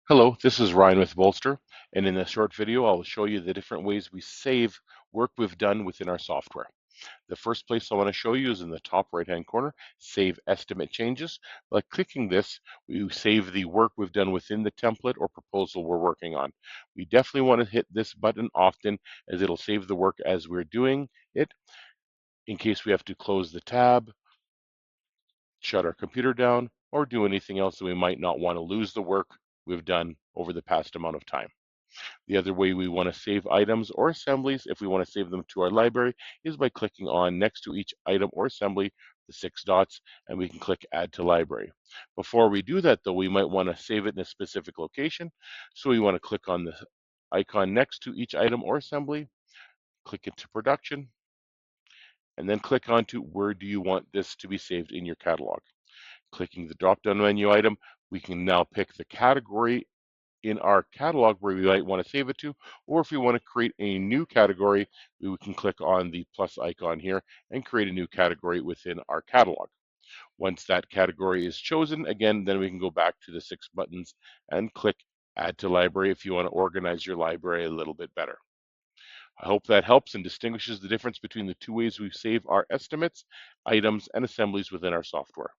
Hello, this is Ryan with Bolster, and in this short video, I'll show you the different ways we save work we've done within our software. The first place I want to show you is in the top right-hand corner, Save Estimate Changes. By clicking this, we save the work we've done within the template or proposal we're working on. We definitely want to hit this button often as it'll save the work as we're doing it in case we have to close the tab, shut our computer down, or do anything else that we might not want to lose the work we've done over the past amount of time. The other way we want to save items or assemblies, if we want to save them to our library, is by clicking on next to each item or assembly, the 6 dots, and we can click Add to Library. Before we do that, though, we might want to save it in a specific location. So we want to click on the icon next to each item or assembly, click into Production, and then click on to where do you want this to be saved in your catalog. Clicking the drop-down menu item, we can now pick the category in our catalog where we might want to save it to, or if we want to create a new category, we can click on the plus icon here and create a new category within our catalog. Once that category is chosen, again, then we can go back to the 6 buttons and click Add to Library if you want to organize your library a little bit better. I hope that helps and distinguishes the difference between the two ways we save our estimates, items, and assemblies within our software.